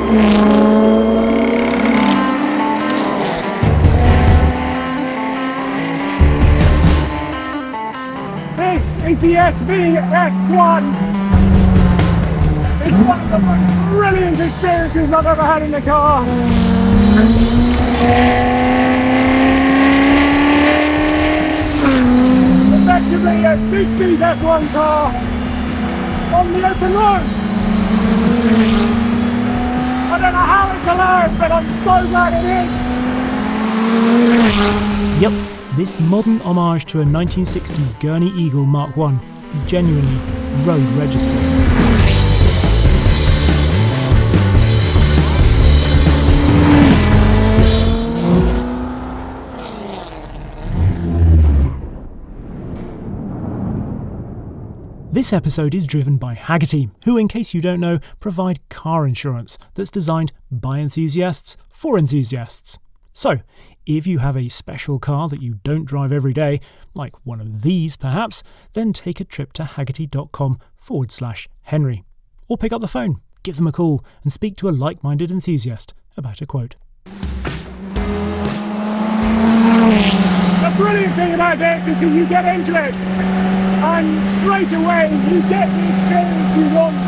This is the SVF1. It's one of the most brilliant experiences I've ever had in the car. Effectively a 60s F1 car on the open road. I don't know how it's allowed, but I'm so glad it is. Yep, this modern homage to a 1960s Gurney Eagle Mark I is genuinely road registered. This episode is driven by Hagerty, who, in case you don't know, provide car insurance that's designed by enthusiasts for enthusiasts. So, if you have a special car that you don't drive every day, like one of these perhaps, then take a trip to hagerty.com/Henry. Or pick up the phone, give them a call, and speak to a like-minded enthusiast about a quote. The brilliant thing about this is that you get into it and straight away you get the experience you want.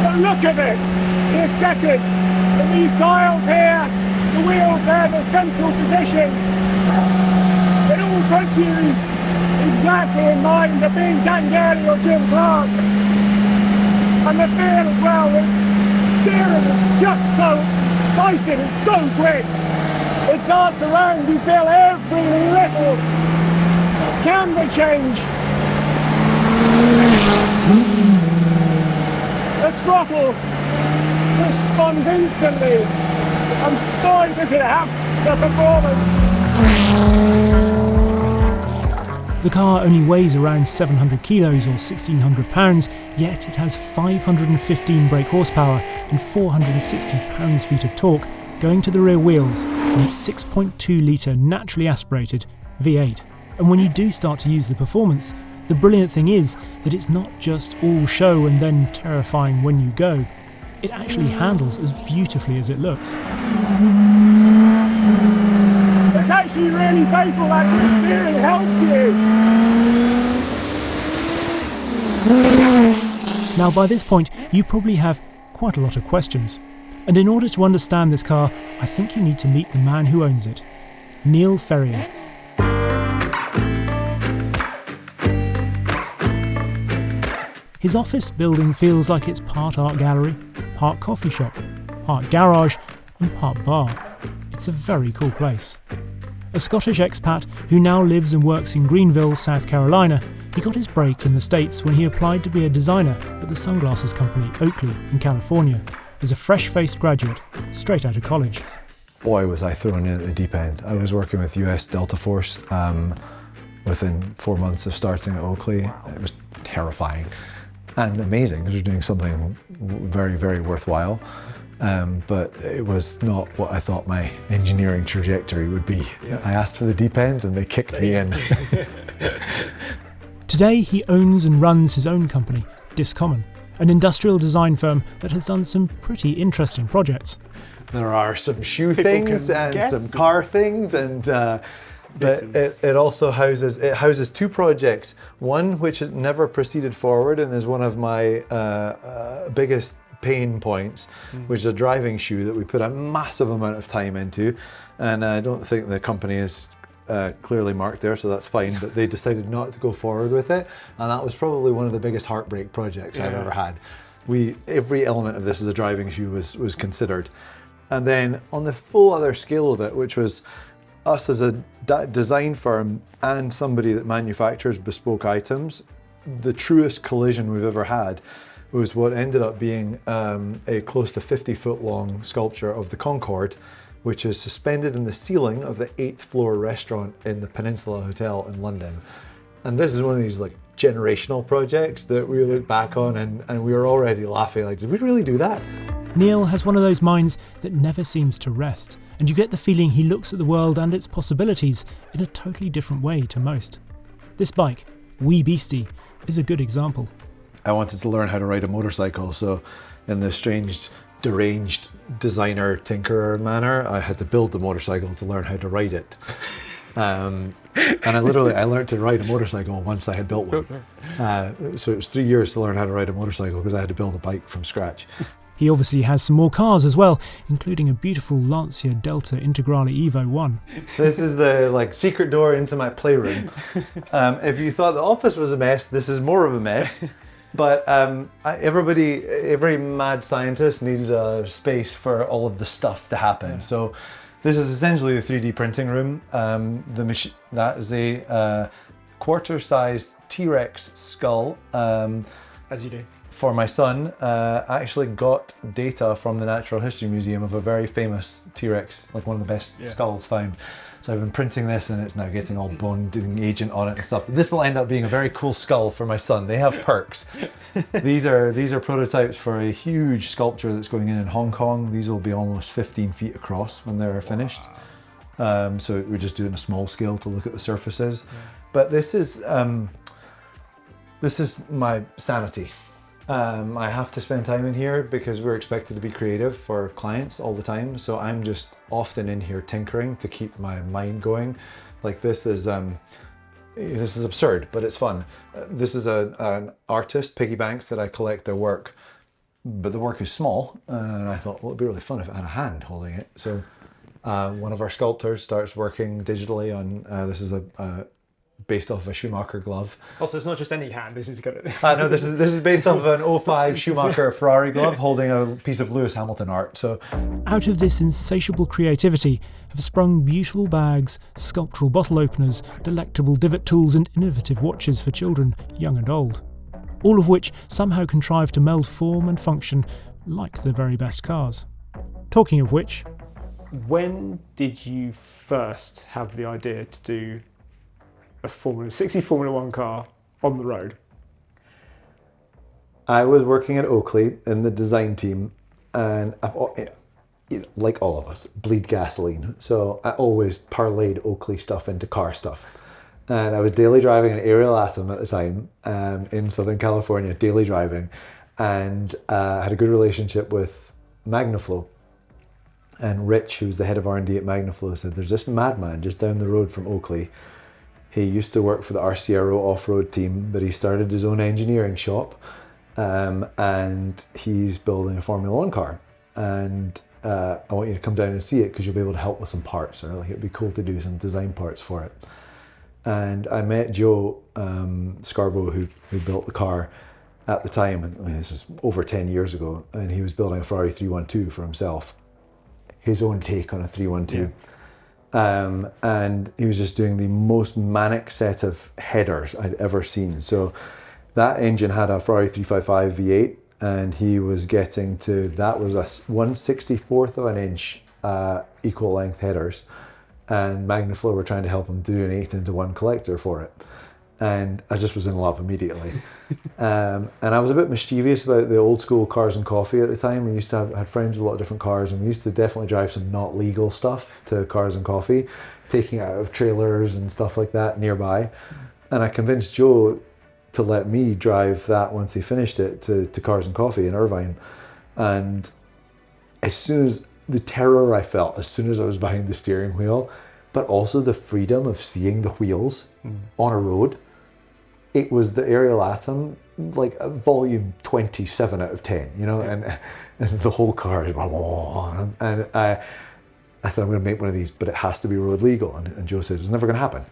The look of it, the aesthetic, and these dials here, the wheels there, the central position, it all puts you exactly in mind of being Dan Gurney or Jim Clark. And the feel as well, the steering is just so exciting, it's so quick. It darts around, you feel every little camber change. The throttle responds instantly, and boy does it have the performance. The car only weighs around 700 kilos or 1,600 pounds, yet it has 515 brake horsepower and 460 pounds-feet of torque going to the rear wheels from its 6.2 litre naturally aspirated V8. And when you do start to use the performance, the brilliant thing is that it's not just all show and then terrifying when you go. It actually handles as beautifully as it looks. It's actually really painful, that good steering helps you. Now by this point, you probably have quite a lot of questions. And in order to understand this car, I think you need to meet the man who owns it, Neil Ferrier. His office building feels like it's part art gallery, part coffee shop, part garage and part bar. It's a very cool place. A Scottish expat who now lives and works in Greenville, South Carolina, he got his break in the States when he applied to be a designer at the sunglasses company Oakley in California as a fresh-faced graduate, straight out of college. Boy, was I thrown in at the deep end. I was working with US Delta Force within 4 months of starting at Oakley. It was terrifying and amazing because we were doing something very, very worthwhile. But it was not what I thought my engineering trajectory would be. Yeah. I asked for the deep end and they kicked me in. Today he owns and runs his own company, Discommon, an industrial design firm that has done some pretty interesting projects. There are some shoe things and some car things, and but it also houses two projects. One which has never proceeded forward and is one of my biggest pain points, which is a driving shoe that we put a massive amount of time into, and I don't think the company is clearly marked there, so that's fine, but they decided not to go forward with it, and that was probably one of the biggest heartbreak projects I've ever had. Every element of this as a driving shoe was considered. And then on the full other scale of it, which was us as a design firm and somebody that manufactures bespoke items, the truest collision we've ever had was what ended up being a close to 50-foot long sculpture of the Concorde, which is suspended in the ceiling of the 8th floor restaurant in the Peninsula Hotel in London. And this is one of these like generational projects that we look back on and we were already laughing, like, did we really do that? Neil has one of those minds that never seems to rest, and you get the feeling he looks at the world and its possibilities in a totally different way to most. This bike, Wee Beastie, is a good example. I wanted to learn how to ride a motorcycle, so in the strange deranged designer tinkerer manner, I had to build the motorcycle to learn how to ride it. And I learned to ride a motorcycle once I had built one. So it was 3 years to learn how to ride a motorcycle because I had to build a bike from scratch. He obviously has some more cars as well, including a beautiful Lancia Delta Integrale Evo 1. This is the secret door into my playroom. If you thought the office was a mess, this is more of a mess. But every mad scientist needs a space for all of the stuff to happen. Yeah. So this is essentially the 3D printing room. That is a quarter-sized T-Rex skull. As you do. For my son, I actually got data from the Natural History Museum of a very famous T-Rex, like one of the best skulls found. So I've been printing this and it's now getting all bone doing agent on it and stuff. This will end up being a very cool skull for my son. They have perks. These are prototypes for a huge sculpture that's going in Hong Kong. These will be almost 15 feet across when they're finished. So we're just doing a small scale to look at the surfaces. Yeah. But this is my sanity. I have to spend time in here because we're expected to be creative for clients all the time. So I'm just often in here tinkering to keep my mind going. Like this is absurd, but it's fun. This is an artist, Piggy Banks, that I collect their work, but the work is small. And I thought, well, it'd be really fun if I had a hand holding it. So one of our sculptors starts working digitally on, this is based off of a Schumacher glove. Also, it's not just any hand. This is good. No, this is based off of an 05 Schumacher Ferrari glove holding a piece of Lewis Hamilton art. So, out of this insatiable creativity have sprung beautiful bags, sculptural bottle openers, delectable divot tools, and innovative watches for children, young and old. All of which somehow contrive to meld form and function like the very best cars. Talking of which, when did you first have the idea to do a 60 Formula 1 car on the road? I was working at Oakley in the design team, and like all of us, bleed gasoline. So I always parlayed Oakley stuff into car stuff. And I was daily driving an Ariel Atom at the time in Southern California, daily driving, and I had a good relationship with Magnaflow. And Rich, who was the head of R&D at Magnaflow, said, there's this madman just down the road from Oakley. He used to work for the RCRO off-road team, but he started his own engineering shop, and he's building a Formula 1 car. And I want you to come down and see it because you'll be able to help with some parts, or it'd be cool to do some design parts for it. And I met Joe Scarbo, who built the car at the time, and this is over 10 years ago, and he was building a Ferrari 312 for himself, his own take on a 312. Yeah. And he was just doing the most manic set of headers I'd ever seen. So that engine had a Ferrari 355 V8, and he was getting to, that was a 1/64th of an inch equal length headers, and Magnaflow were trying to help him do an 8-into-1 collector for it. And I just was in love immediately. And I was a bit mischievous about the old school Cars and Coffee at the time. We used to had friends with a lot of different cars, and we used to definitely drive some not legal stuff to Cars and Coffee, taking it out of trailers and stuff like that nearby. And I convinced Joe to let me drive that once he finished it to Cars and Coffee in Irvine. And as soon as the terror I felt as soon as I was behind the steering wheel, but also the freedom of seeing the wheels on a road. It was the Ariel Atom, like a volume 27 out of 10, you know, and the whole car is blah, blah, blah, and I said, I'm going to make one of these, but it has to be road legal. And Joe said, it's never going to happen.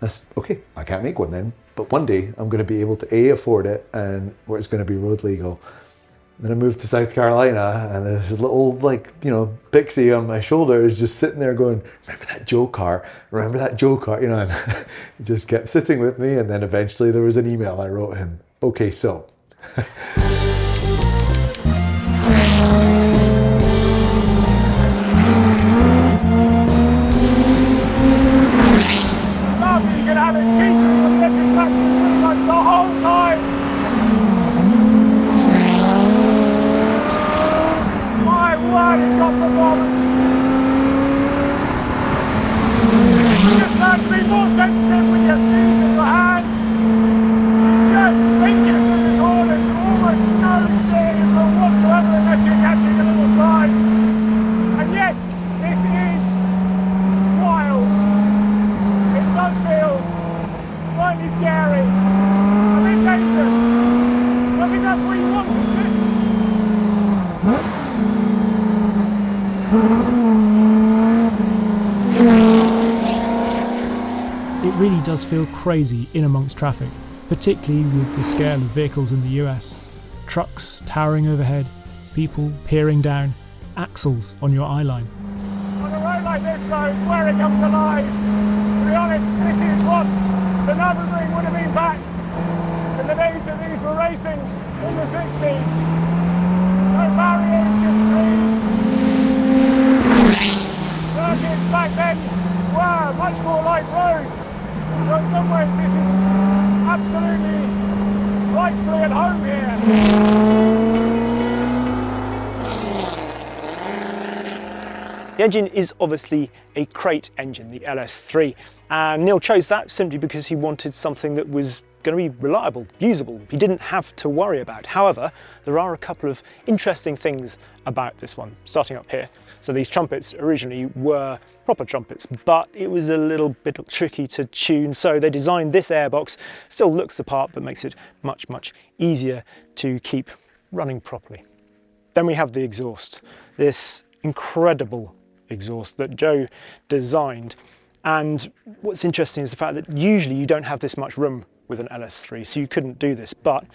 I said, okay, I can't make one then, but one day I'm going to be able to afford it, and where it's going to be road legal. Then I moved to South Carolina, and this little, Pixie on my shoulder is just sitting there going, remember that Joe car? Remember that Joe car? You know, and he just kept sitting with me. And then eventually there was an email I wrote him. Okay, so. You can have it teaching from different factors like the whole time. It's got performance. You just have to be more sensitive with your feet and your hands. Just think it through the corners, almost really does feel crazy in amongst traffic, particularly with the scale of vehicles in the US. Trucks towering overhead, people peering down, axles on your eye line. On a road like this though, it's where it comes alive. To be honest, this is what the Nürburgring would have been back in the days that these were racing in the 60s. No barriers, just trees. Circuits back then were much more like roads. So in some ways this is absolutely rightfully at home here. The engine is obviously a crate engine, the LS3, and Neil chose that simply because he wanted something that was going to be reliable, usable, he didn't have to worry about. However, there are a couple of interesting things about this one, starting up here. So these trumpets originally were proper trumpets, but it was a little bit tricky to tune, so they designed this airbox. Still looks the part, but makes it much, much easier to keep running properly. Then we have the exhaust, this incredible exhaust that Joe designed. And what's interesting is the fact that usually you don't have this much room with an LS3, so you couldn't do this, but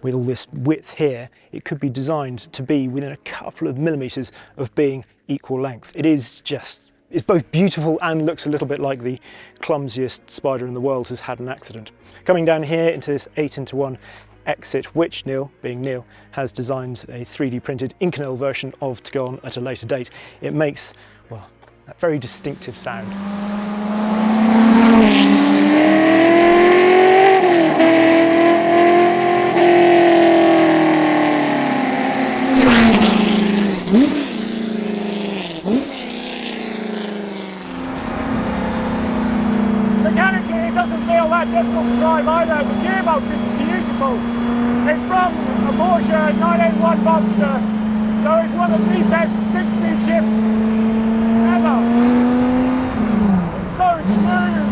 with all this width here, it could be designed to be within a couple of millimeters of being equal length. It's both beautiful and looks a little bit like the clumsiest spider in the world has had an accident. Coming down here into this 8-into-1 exit, which Neil, being Neil, has designed a 3D printed Inconel version of to go on at a later date. It makes, well, that very distinctive sound. Mechanically, it doesn't feel that difficult to drive either. The gearbox is beautiful. It's from a Porsche 981 Boxster, so it's one of the best 6-speed shifts ever. It's so smooth.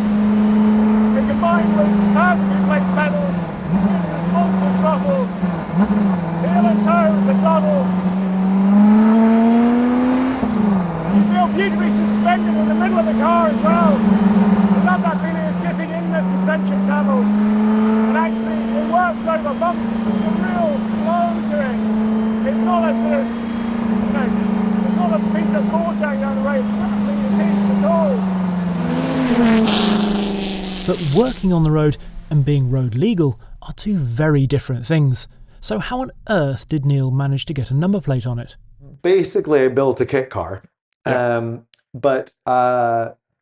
It combined with perfectly placed pedals, really responsive throttle, heel and toe, the throttle. You feel beautifully suspended in the middle of the car as well. I love that feeling of sitting in the suspension tunnel. And actually, it works over bumps. There's a real flow to it. It's not a sort of, it's not a piece of cord going down the road. It's nothing your teeth at all. But working on the road and being road legal are two very different things. So how on earth did Neil manage to get a number plate on it? Basically, I built a kit car, but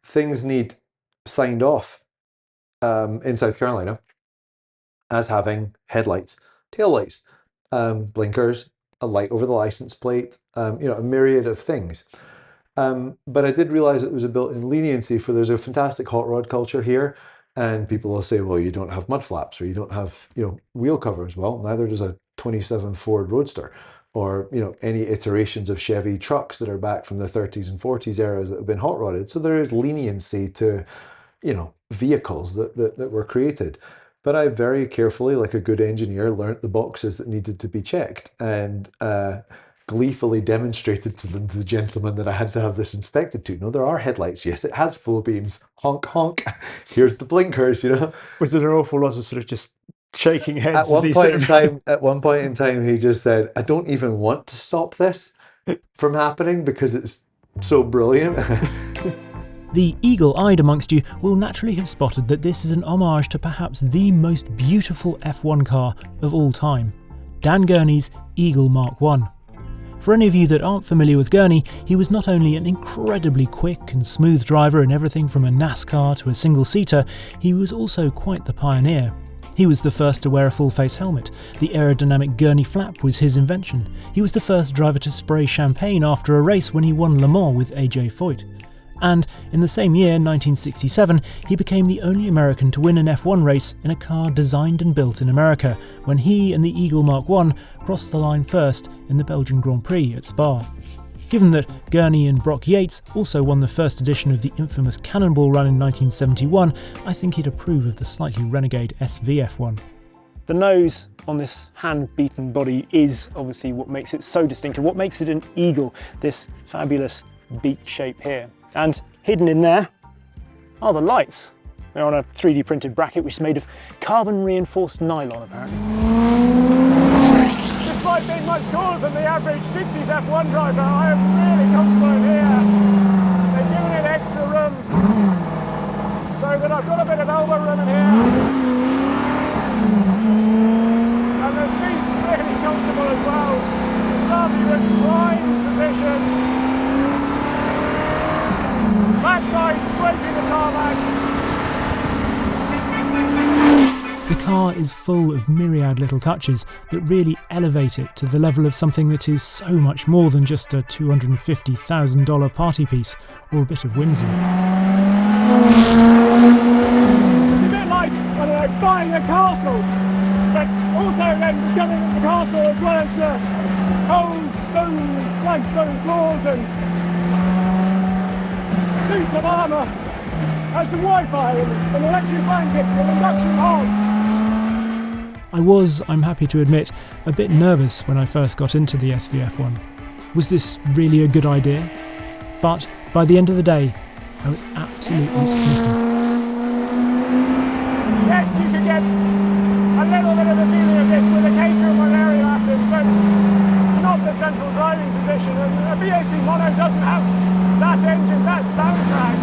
things need signed off in South Carolina as having headlights, taillights, blinkers, a light over the license plate, a myriad of things. But I did realize it was a built-in leniency for there's a fantastic hot rod culture here, and people will say, well, you don't have mud flaps or you don't have wheel covers. Well, neither does a 27 Ford Roadster, or any iterations of Chevy trucks that are back from the 30s and 40s eras that have been hot rodded. So there is leniency to vehicles that were created. But I very carefully, like a good engineer, learnt the boxes that needed to be checked, and gleefully demonstrated to the gentleman that I had to have this inspected to. No, there are headlights. Yes, it has full beams. Honk, honk. Here's the blinkers, Was there an awful lot of sort of just shaking heads? At one point in time, he just said, I don't even want to stop this from happening because it's so brilliant. The eagle-eyed amongst you will naturally have spotted that this is an homage to perhaps the most beautiful F1 car of all time, Dan Gurney's Eagle Mark I. For any of you that aren't familiar with Gurney, he was not only an incredibly quick and smooth driver in everything from a NASCAR to a single-seater, he was also quite the pioneer. He was the first to wear a full-face helmet. The aerodynamic Gurney flap was his invention. He was the first driver to spray champagne after a race when he won Le Mans with AJ Foyt. And in the same year, 1967, he became the only American to win an F1 race in a car designed and built in America, when he and the Eagle Mark I crossed the line first in the Belgian Grand Prix at Spa. Given that Gurney and Brock Yates also won the first edition of the infamous Cannonball Run in 1971, I think he'd approve of the slightly renegade SVF1. The nose on this hand-beaten body is obviously what makes it so distinctive, what makes it an eagle, this fabulous beak shape here. And hidden in there are the lights. They're on a 3D printed bracket which is made of carbon reinforced nylon apparently. Despite being much taller than the average 60s F1 driver, I am really comfortable in here. They've given it extra room so that I've got a bit of elbow room in here. And the seat's really comfortable as well. Lovely reclined position. Backside scraping the tarmac. The car is full of myriad little touches that really elevate it to the level of something that is so much more than just a $250,000 party piece or a bit of whimsy. It's a bit like, I don't know, buying a castle, but also then discovering the castle as well as the old flagstone floors and suits of armour, and some Wi-Fi and an electric blanket and an induction hob. I was, I'm happy to admit, a bit nervous when I first got into the SVF1. Was this really a good idea? But by the end of the day, I was absolutely smitten. Yes, you can get a little bit of a feeling of this with a Caterham or area after, but not the central driving position, and a BAC Mono doesn't have that engine, that soundtrack.